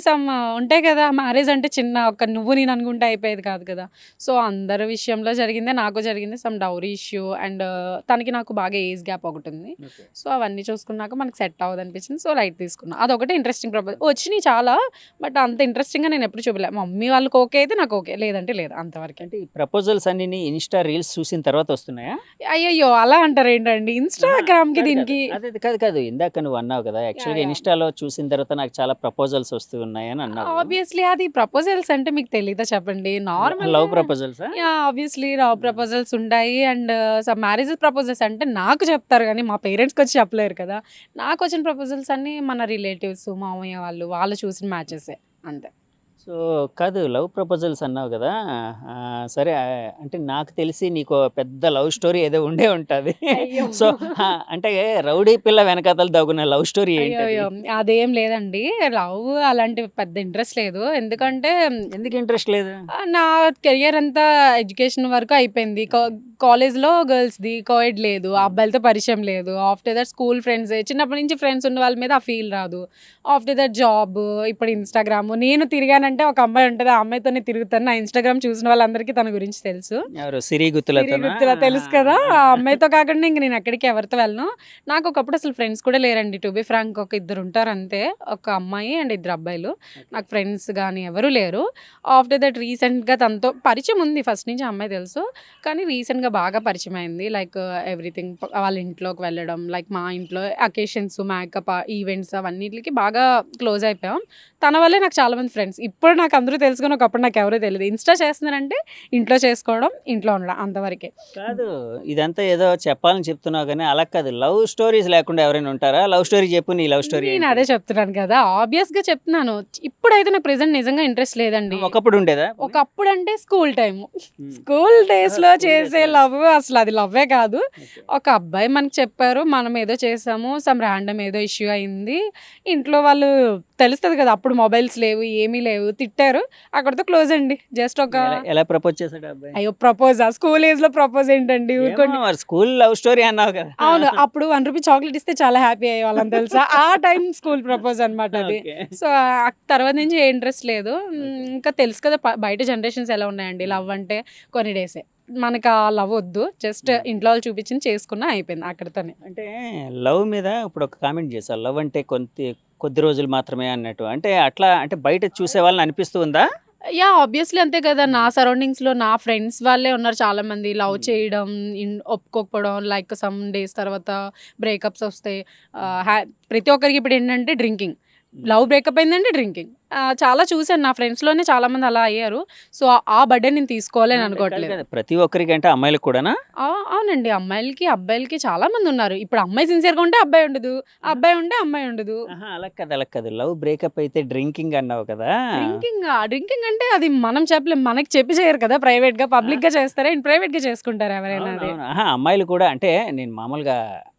ఉంటాయి కదా! మ్యారేజ్ అంటే చిన్న ఒక నువ్వు నేను అనుకుంటే అయిపోయేది కాదు కదా! సో, అందరి విషయంలో జరిగిందే నాకు జరిగింది. సమ్ డౌరీ ఇష్యూ అండ్ తనకి నాకు బాగా ఏజ్ గ్యాప్ ఒకటుంది. ఓకే. సో, అవన్నీ చూసుకున్నాక మనకు సెట్ అవ్వదనిపించింది. సో, లైట్ తీసుకున్నా. అదొకటే ఇంట్రెస్టింగ్ వచ్చినియి చాలా. బట్ అంత ఇంట్రెస్టింగ్‌గా నేనెప్పుడు చూపలే. మా మమ్మీ వాళ్ళకి ఓకే అయితే నాకు ఓకే. లేదంటే లేదు అంతవరకే. అంటే ఈ ప్రపోజల్స్ అన్నీని ఇన్‌స్టా రీల్స్ చూసిన తర్వాత వస్తున్నాయా? అయ్యయ్యో! అలా అంటారేంటండి? అహా! ఇన్‌స్టాగ్రామ్‌కి కాదు. కాదు. దీనికి కాదు. ఇందాక నువ్వు అన్నావు కదా! యాహ్! యాక్చువల్‌గా యాహ్! ఇన్‌స్టాలో చూసిన తర్వాత నాకు చాలా ప్రపోజల్స్ వస్తూ ఉన్నాయని అన్నావు. ఆబ్వియస్‌లీ అది ప్రపోజల్స్ అంటే మీకు తెలీదా చెప్పండి? నార్మల్‌గా లవ్ ప్రపోజల్సా? యాహ్! ఆబ్వియస్‌లీ లవ్ ఆ! ప్రపోజల్స్ ఉంటాయి. అండ్ సమ్ మ్యారేజ్ ప్రపోజల్స్ అంటే నాకు చెప్తారు గానీ, మా పేరెంట్స్‌కొచ్చి చెప్పలేరు కదా! నాకొచ్చిన ప్రపోజల్స్ అన్నీ మన రిలేటివ్స్, మామయ్య వాళ్ళు చూసిన మ్యాచెసే అంతే. సో, కాదు లవ్ ప్రపోజల్స్ అన్నావు గదా! సరే అంటే నాకు తెలిసి నీకో పెద్ద లవ్ స్టోరీ ఏదో ఉండే ఉంటది. అయ్యో! సో, అంటే రౌడీ పిల్ల వెనకాతల దాగున్న లవ్ స్టోరీ ఏంటది? అయ్యయ్యో! అదేం లేదండి. లవ్ అలాంటి పెద్ద ఇంట్రెస్ట్ లేదు. ఎందుకంటే ఎందుకు ఇంట్రెస్ట్ లేదు? నా కెరియర్ అంతా ఎడ్యుకేషన్ వరకు అయిపోయింది. ఓకే. కాలేజ్‌లో గర్ల్స్‌ది కోఎడ్ లేదు. హ్మ్. అబ్బాయిలతో పరిచయం లేదు. ఆఫ్టర్ దట్ స్కూల్ ఫ్రెండ్సే. చిన్నప్పటి నుంచి ఫ్రెండ్స్ ఉన్న వాళ్ళ మీద ఆ ఫీల్ రాదు. ఆఫ్టర్ దట్ జాబ్, ఇప్పుడు ఇన్‌స్టాగ్రామ్. నేను తిరిగానంటే అంటే ఒక అమ్మాయి ఉంటది. ఆ అమ్మాయితోనే తిరుగుతాను. నా ఇన్‌స్టాగ్రామ్ చూసిన వాళ్ళందరికీ తన గురించి తెలుసు. ఎవరు సిరి సిరి గుత్తులతోనా? గుర్తుల తెలుసు కదా! ఆ అమ్మాయితో కాకుండా ఇంక నేను ఎక్కడికి ఎవరితో వెళ్ళను. నాకు ఒకప్పుడు అసలు ఫ్రెండ్స్ కూడా లేరండి. టు బీ ఫ్రాంక్ ఒక ఇద్దరు ఉంటారు అంతే. ఒక అమ్మాయి అండ్ ఇద్దరు అబ్బాయిలు. నాకు ఫ్రెండ్స్ గానీ ఎవరు లేరు. ఆఫ్టర్ దట్ రీసెంట్‌గా తనతో పరిచయం ఉంది. ఫస్ట్ నుంచి ఆ అమ్మాయి తెలుసు. కానీ రీసెంట్‌గా బాగా పరిచయం అయింది. లైక్ ఎవ్రీథింగ్ వాళ్ళ ఇంట్లోకి వెళ్ళడం, లైక్ మా ఇంట్లో అకేషన్స్, మేకప్ ఈవెంట్స్ అవన్నిట్లికి బాగా క్లోజ్ అయిపోయాం. తన వల్లే నాకు చాలా మంది ఫ్రెండ్స్. ఇప్పుడు నాకు అందరూ తెలుసు కానీ ఒకప్పుడు నాకు ఎవరూ తెలీదు. ఇన్‌స్టా చేస్తున్నానంటే ఇంట్లో చేసుకోవడం, ఇంట్లో ఉండడం అంతవరకే. కాదు. ఇదంతా ఏదో చెప్పాలని చెప్తున్నావు గానీ, అలా కాదు. లవ్ స్టోరీస్ లేకుండా ఎవరైనా ఉంటారా? లవ్ స్టోరీ చెప్పు. నీ లవ్ స్టోరీ నేను ఏంటి? అదే చెప్తున్నాను కదా! ఆబ్వియస్‌గా చెప్తున్నాను. ఇప్పుడైతే నాకు ప్రెజెంట్ నిజంగా ఇంట్రెస్ట్ లేదండి. ఒకప్పుడు ఉండేదా? ఒకప్పుడంటే స్కూల్ టైము. హ్మ్. స్కూల్ డేస్‌లో స్కూల్ చేసే డేస్‌లో. లవ్ అసలు అది లవ్వే కాదు. ఓకే. ఒక అబ్బాయి మనకు చెప్పారు. మనం ఏదో చేసాము. సమ్ ర్యాండమ్ ఏదో ఇష్యూ అయింది. ఇంట్లో వాళ్ళు తెలుస్తది కదా! అప్పుడు మొబైల్స్ లేవు, ఏమీ లేవు. తిట్టారు. అక్కడితో క్లోజ్ అండి. జస్ట్ ఒక ఎలా ప్రపోజ్ చేసాడు ఆ అబ్బాయి? అయ్యో! ప్రపోజా? స్కూల్ ఏజ్‌లో ప్రపోజ్ ఏంటండి? ఏమో ఊరుకోండి. మరి స్కూల్ లవ్ స్టోరీ అన్నావు కదా! అవును. అప్పుడు రూ. 1 చాక్లెట్ ఇస్తే చాలా హ్యాపీ అయ్యేవాళ్ళం తెలుసా? ఆ టైమ్ స్కూల్ ప్రపోజ్ అనమాట అది. ఓకే. సో, తర్వాత నుంచి ఏ ఇంట్రెస్ట్ లేదు. ఓకే. ఇంకా తెలుసు కదా! బయట జనరేషన్స్ ఎలా ఉన్నాయండి. లవ్ అంటే కొన్ని డేసే. మనకు ఆ లవ్ వద్దు. జస్ట్ ఇంట్లో వాళ్ళు చూపించింది చేసుకున్నా అయిపోయింది అక్కడితోనే. అంటే లవ్ మీద ఇప్పుడు ఒక కామెంట్ చేశావు. లవ్ అంటే కొద్ది రోజులు మాత్రమే అన్నట్టు. అంటే అట్లా అంటే బయట చూసే వాళ్ళని అనిపిస్తూ ఉందా? యాహ్! ఆబ్వియస్లీ అంతే కదా! నా సరౌండింగ్స్‌లో నా ఫ్రెండ్స్ వాళ్ళే ఉన్నారు చాలామంది. లవ్ చేయడం, ఒప్పుకోకపోవడం, లైక్ సమ్ డేస్ తర్వాత బ్రేకప్స్ వస్తాయి. ప్రతి ఒక్కరికి ఇప్పుడు ఏంటంటే డ్రింకింగ్. లవ్ బ్రేకప్ అయిందంటే డ్రింకింగ్. చాలా చూసాను. నా ఫ్రెండ్స్‌లోనే చాలామంది అలా అయ్యారు. సో, ఆ బర్డెన్ నేను తీసుకోవాలి అని అంటే కాదు అనుకోవట్లేదు. కదా! ప్రతి ఒక్కరికి అంటే అమ్మాయిలకు కూడానా? అవునండి. అమ్మాయిలకి, అబ్బాయిలకి చాలామంది ఉన్నారు. ఇప్పుడు అమ్మాయి సిన్సియర్‌గా ఉంటే అబ్బాయి ఉండదు. అబ్బాయి ఉంటే అమ్మాయి ఉండదు. ఆహా! అలా కాదు. లవ్ బ్రేకప్ అయితే డ్రింకింగ్ అన్నావు కదా! డ్రింకింగ్ అంటే అది మనం చెప్పలేం. మనకి చెప్పి చేయరు కదా! ప్రైవేట్‌గా, పబ్లిక్‌గా చేస్తారా? ప్రైవేట్‌గా చేసుకుంటారా ఎవరైనా అది? అవునవును. అహా! అమ్మాయిలు కూడా అంటే నేను మామూలుగా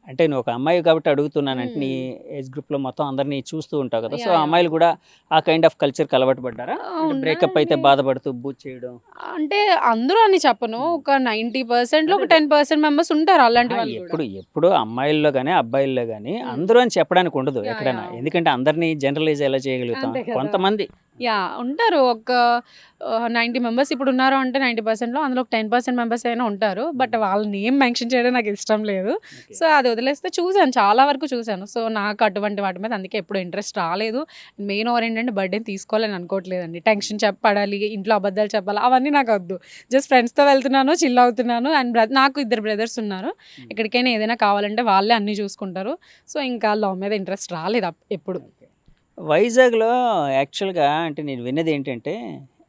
అంటే నువ్వు ఒక అమ్మాయి కాబట్టి అడుగుతున్నాను. అంటే నీ హ్మ్. ఏజ్ గ్రూప్‌లో మొత్తం అందరిని చూస్తూ ఉంటావు కదా! So, yeah! యాహ్! అమ్మాయిలు కూడా ఆ కైండ్ ఆఫ్ కల్చర్‌కి అలవాటు పడ్డారా? అంటే బ్రేకప్ అయితే ఉన్నారండి. బాధపడుతూ బూత్ చేయడం. అంటే అందరూ అని చెప్పను. హ్మ్. ఒక 90%లో అదే ఒక అదే. 10% మెంబర్స్ ఉంటారు అలాంటి అహా! వాళ్ళు గూడా. ఎప్పుడు అమ్మాయిల్లో గాని, అబ్బాయిల్లో గాని హ్మ్. అందరూ అని చెప్పడానికి ఉండదు యాహ్! ఎక్కడైనా. యాహ్! అవును. ఎందుకంటే అందరిని జనరలైజ్ ఎలా చేయగలుగుతాం? అంతే కదా! కొంతమంది. యాహ్! ఉంటారు. ఒక 90 మెంబర్స్ ఇప్పుడున్నారు అంటే 90%లో అందులో ఒక 10% మెంబర్స్ అయినా ఉంటారు. బట్ వాళ్ళ నేమ్ మెన్షన్ చేయడం నాకు ఇష్టం లేదు. ఓకే. సో, అది వదిలేస్తే చూసాను. చాలా వరకు చూసాను. సో, నాకు అటువంటి వాటి మీద అందుకే ఎప్పుడు ఇంట్రెస్ట్ రాలేదు. మెయిన్ ఏంటంటే బర్త్‌డేని తీసుకోవాలని అనుకోవట్లేదండి. టెన్షన్ పడాలి, ఇంట్లో అబద్ధాలు చెప్పాలి అవన్నీ నాకొద్దు. జస్ట్ ఫ్రెండ్స్‌తో వెళ్తున్నాను, చిల్ అవుతున్నాను. అండ్ నాకు ఇద్దరు బ్రదర్స్ ఉన్నారు. హ్మ్. ఎక్కడికైనా ఏదైనా కావాలంటే వాళ్ళే అన్నీ చూసుకుంటారు. సో, ఇంకా లవ్ మీద ఇంట్రెస్ట్ రాలేదు ఎప్పుడు. ఓకే. వైజాగ్‌లో యాక్చువల్‌గా అంటే నేను విన్నదేంటంటే,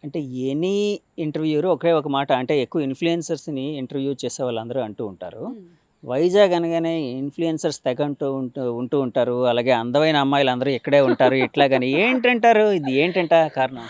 అంటే ఎనీ ఇంటర్వ్యూయర్ ఒకే ఒక మాట అంటే ఎక్కువ ఇన్‌ఫ్లుయెన్సర్స్‌ని ఇంటర్వ్యూ చేసే వాళ్ళందరూ అంటూ ఉంటారు. హ్మ్. వైజాగ్ అనగానే ఇన్‌ఫ్లుయెన్సర్స్ తెగ ఉంటూ ఉంటారు. అలాగే అందమైన అమ్మాయిలందరూ ఇక్కడే ఉంటారు. ఇట్లాగని ఏంటంటారు? ఇది ఏంటంట కారణం?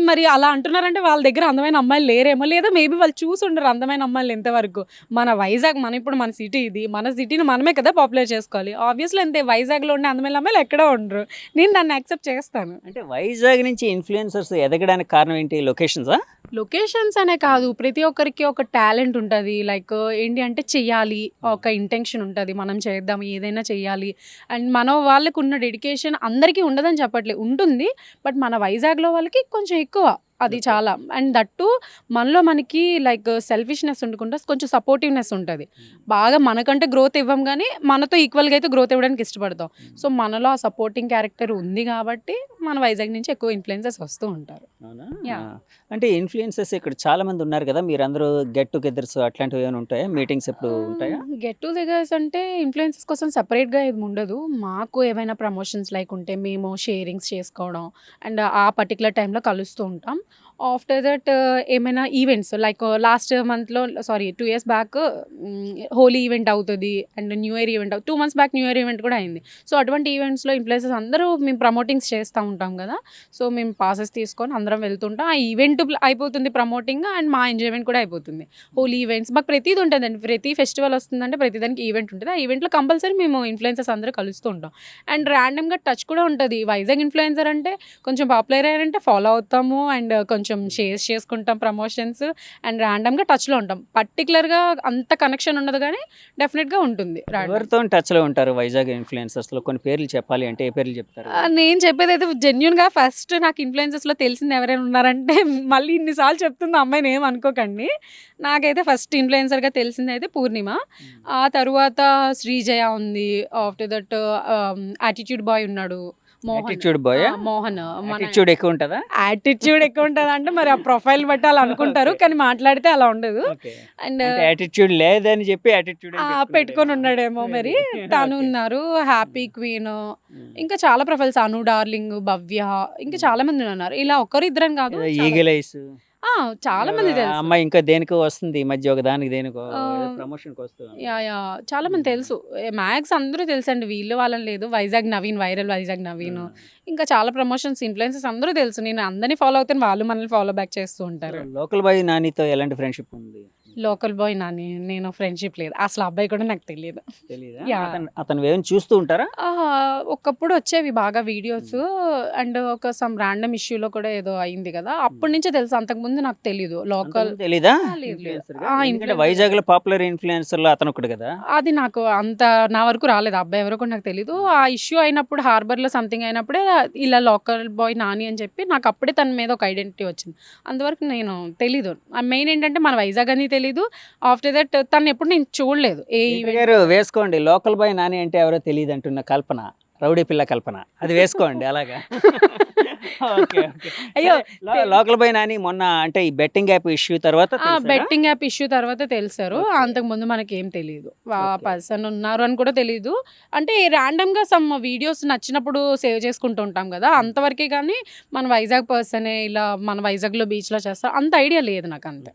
మరి అలా అంటున్నారంటే వాళ్ళ దగ్గర అందమైన అమ్మాయిలు లేరేమో! లేదా మేబీ వాళ్ళు చూసుండరు అందమైన అమ్మాయిలు ఇంతవరకు. మన వైజాగ్ ఇప్పుడు మన సిటీ ఇది. మన సిటీని మనమే కదా పాపులర్ చేసుకోవాలి. ఆబ్వియస్‌లీ అంతే వైజాగ్‌లో ఉండే అందమైన అమ్మాయిలు ఎక్కడో ఉండరు. నేను దాన్ని యాక్సెప్ట్ చేస్తాను. అంటే వైజాగ్ నుంచి ఇన్‌ఫ్లుయెన్సర్స్ ఎదగడానికి కారణం ఏంటి? లొకేషన్సా? లొకేషన్స్ అనే కాదు. ప్రతి ఒక్కరికి ఒక టాలెంట్ ఉంటది. లైక్ ఏంటి అంటే చెయ్యాలి. ఒక ఇంటెన్షన్ ఉంటది. మనం చేద్దాం ఏదైనా చెయ్యాలి. అండ్ మన వాళ్ళకున్న డెడికేషన్ అందరికీ ఉండదని చెప్పట్లే. ఉంటుంది. బట్ మన వైజాగ్‌లో వాళ్ళకి కొంచెం ఎక్కువ. అది ఓకే. చాలా. అండ్ దట్ టూ మనలో మనకి లైక్ సెల్ఫిష్‌నెస్ ఉండకుండా కొంచెం సపోర్టివ్‌నెస్ ఉంటది. బాగా మనకంటే గ్రోత్ ఇవ్వం గానీ, మనతో ఈక్వల్‌గా అయితే గ్రోత్ ఇవ్వడానికి ఇష్టపడతాం. సో, మనలో ఆ సపోర్టింగ్ క్యారెక్టర్ ఉంది గాబట్టి, మన వైజాగ్ నుంచి ఎక్కువ ఇన్‌ఫ్లుయెన్సర్స్ వస్తూ ఉంటారు. అవునా? యాహ్! అంటే ఇన్‌ఫ్లుయెన్సర్స్ ఇక్కడ చాలామంది ఉన్నారు కదా! మీరందరూ గెట్ టుగెదర్స్ అట్లాంటివి ఏమైనా ఉంటాయా? మీటింగ్స్ ఎప్పుడు ఉంటాయా? గెట్ టుగెదర్స్ అంటే ఇన్‌ఫ్లుయెన్సర్స్ కోసం సెపరేట్‌గా ఏమి ఉండదు. మాకు ఏవైనా ప్రమోషన్స్ లైక్ ఉంటే మేము షేరింగ్స్ చేసుకోవడం అండ్ ఆ పర్టిక్యులర్ టైంలో కలుస్తూ ఉంటాం. ఆఫ్టర్ దట్ ఏమైనా ఈవెంట్స్ లైక్ లాస్ట్ మంత్‌లో 2 ఇయర్స్ బ్యాక్ హోలీ ఈవెంట్ అవుతది. And new year event 2 months back new year event కూడా అయింది. సో, అటువంటి ఈవెంట్స్‌లో ఇన్‌ఫ్లుయెన్సర్స్ అందరూ మేము ప్రమోటింగ్స్ చేస్తా ఉంటాం గదా! సో, మేము పాసెస్ తీసుకొని అందరం వెళ్తుంటాం. ఆ ఈవెంట్ అయిపోతుంది ప్రమోటింగ్ అండ్ మా ఎంజాయ్‌మెంట్ కూడా అయిపోతుంది. హోలీ ఈవెంట్స్ మాకు ప్రతీది ఉంటదండి. ప్రతి ఫెస్టివల్ వస్తుందంటే ప్రతి దానికి ఈవెంట్ ఉంటది. ఆ ఈవెంట్‌లో కంపల్సరీ మేము ఇన్‌ఫ్లుయెన్సర్స్ అందరూ కలుస్తూ ఉంటాం. అండ్ ర్యాండమ్‌గా టచ్ కూడా ఉంటది. వైజాగ్ ఇన్‌ఫ్లుయెన్సర్ అంటే కొంచెం పాపులర్ అయ్యారంటే ఫాలో అవుతాము. అండ్ కొంచెం కొంచెం షేర్స్ చేసుకుంటాం ప్రమోషన్స్ అండ్ ర్యాండమ్గా టచ్లో ఉంటాం. పర్టికులర్గా అంత కనెక్షన్ ఉండదు కానీ డెఫినెట్గా ఉంటుంది. ఎవరితో టచ్లో ఉంటారు వైజాగ్ ఇన్ఫ్లుయెన్సర్స్లో? కొన్ని పేర్లు చెప్పాలి అంటే ఏ పేర్లు చెప్తారు? నేను చెప్పేది అయితే జెన్యున్గా ఫస్ట్ నాకు ఇన్ఫ్లుయెన్సెస్లో తెలిసింది ఎవరైనా ఉన్నారంటే మళ్ళీ ఇన్నిసార్లు చెప్తుంది అమ్మాయిని ఏం అనుకోకండి. నాకైతే ఫస్ట్ ఇన్ఫ్లుయెన్సర్గా తెలిసింది అయితే పూర్ణిమ, ఆ తర్వాత శ్రీజయ ఉంది, ఆఫ్టర్ దట్ యాటిట్యూడ్ బాయ్ ఉన్నాడు, యాటిట్యూడ్ బాయ్. మోహన్. యాటిట్యూడ్ ఎక్కువ ఉంటుందా? యాటిట్యూడ్ ఎక్కువ ఉంటుంది అంటే మరి ఆ ప్రొఫైల్ బట్టి అలా అనుకుంటారు కానీ మాట్లాడితే అలా ఉండదు. అండ్ యాటిట్యూడ్ లేదని చెప్పి యాటిట్యూడ్ పెట్టుకొని ఉన్నాడేమో మరి. తను ఉన్నారు, హ్యాపీ క్వీన్, ఇంకా చాలా ప్రొఫైల్స్, అను డార్లింగ్, భవ్య, ఇంకా చాలా మంది ఉన్నారు. ఇలా ఒక్కరు ఇద్దరని కాదు, ఈగల్ ఐస్ చాలా మంది తెలుసు. అమ్మాయి ఇంకా దేనికో వస్తుంది ఈ మధ్య, ఒక దానికి దేనికో ఆ, ప్రమోషన్ వస్తుంది. యా చాలా మంది తెలుసు. మ్యాక్స్ అందరూ తెలుసండి, వీళ్ళు వాళ్ళని లేదు. వైజాగ్ నవీన్, వైరల్ వైజాగ్ నవీన్, ఇంకా చాలా ప్రమోషన్స్ ఇన్ఫ్లుయెన్సెస్ అందరూ తెలుసు. నేను అందరినీ ఫాలో అవుతాను, వాళ్ళు మనల్ని ఫాలో బ్యాక్ చేస్తూ ఉంటారు. లోకల్ బాయ్ నానితో ఎలాంటి ఫ్రెండ్షిప్ ఉంది? లోకల్ బాయ్ నాని నేను ఫ్రెండ్షిప్ లేదు, అసలు అబ్బాయి కూడా నాకు తెలియదు. తెలీదా? యా. అతను ఏమైనా చూస్తూ ఉంటారా? ఒకప్పుడు వచ్చేవి బాగా వీడియోస్, అండ్ ఒక సమ్ ర్యాండమ్ ఇష్యూలో కూడా ఏదో అయింది కదా, అప్పటి నుంచే తెలుసు. అంతకుముందు నాకు తెలీదు లోకల్. అంతకుముందు తెలీదా? లేదు, లేదు. Influencer గా? ఆ, ఎందుకంటే influencer. వైజాగ్ లో పాపులర్ ఇన్ఫ్లుయెన్సర్ లో అతను ఒకడు కదా. అది నాకు అంత నా వరకు రాలేదు, అబ్బాయి ఎవరో కూడా నాకు తెలీదు. ఆ ఇష్యూ అయినప్పుడు హార్బర్లో సంథింగ్ అయినప్పుడే ఇలా లోకల్ బాయ్ నాని అని చెప్పి నాకు అప్పుడే తన మీద ఒక ఐడెంటిటీ వచ్చింది. అంతవరకు నేను తెలీదు. మెయిన్ ఏంటంటే మన వైజాగ్ అని తెలీదు. ఆఫ్టర్ దట్ తను ఎప్పుడు నేను చూడలేదు ఏ ఈవెంట్. గారు వేసుకోండి, లోకల్ బాయ్ నాని అంటే ఎవరో తెలియదు అంటున్న కల్పన, రౌడీ పిల్ల కల్పన, అది వేసుకోండి అలాగా. Okay, okay. అయ్యో, లోకల్ బాయ్ నాని మొన్న అంటే ఈ బెట్టింగ్ యాప్ ఇష్యూ తర్వాత తెలిసారా? బెట్టింగ్ యాప్ ఇష్యూ తర్వాత తెలిసారు. Okay. అంతకుముందు మనకేం తెలియదు, ఆ Okay. పర్సన్ ఉన్నారు అని కూడా తెలియదు. అంటే ర్యాండమ్గా సమ్ వీడియోస్ నచ్చినప్పుడు సేవ్ చేసుకుంటూ ఉంటాం కదా, అంతవరకే. కానీ మన వైజాగ్ పర్సనే ఇలా మన వైజాగ్లో బీచ్లో చేస్తారు అంత ఐడియా లేదు నాకు అంతే.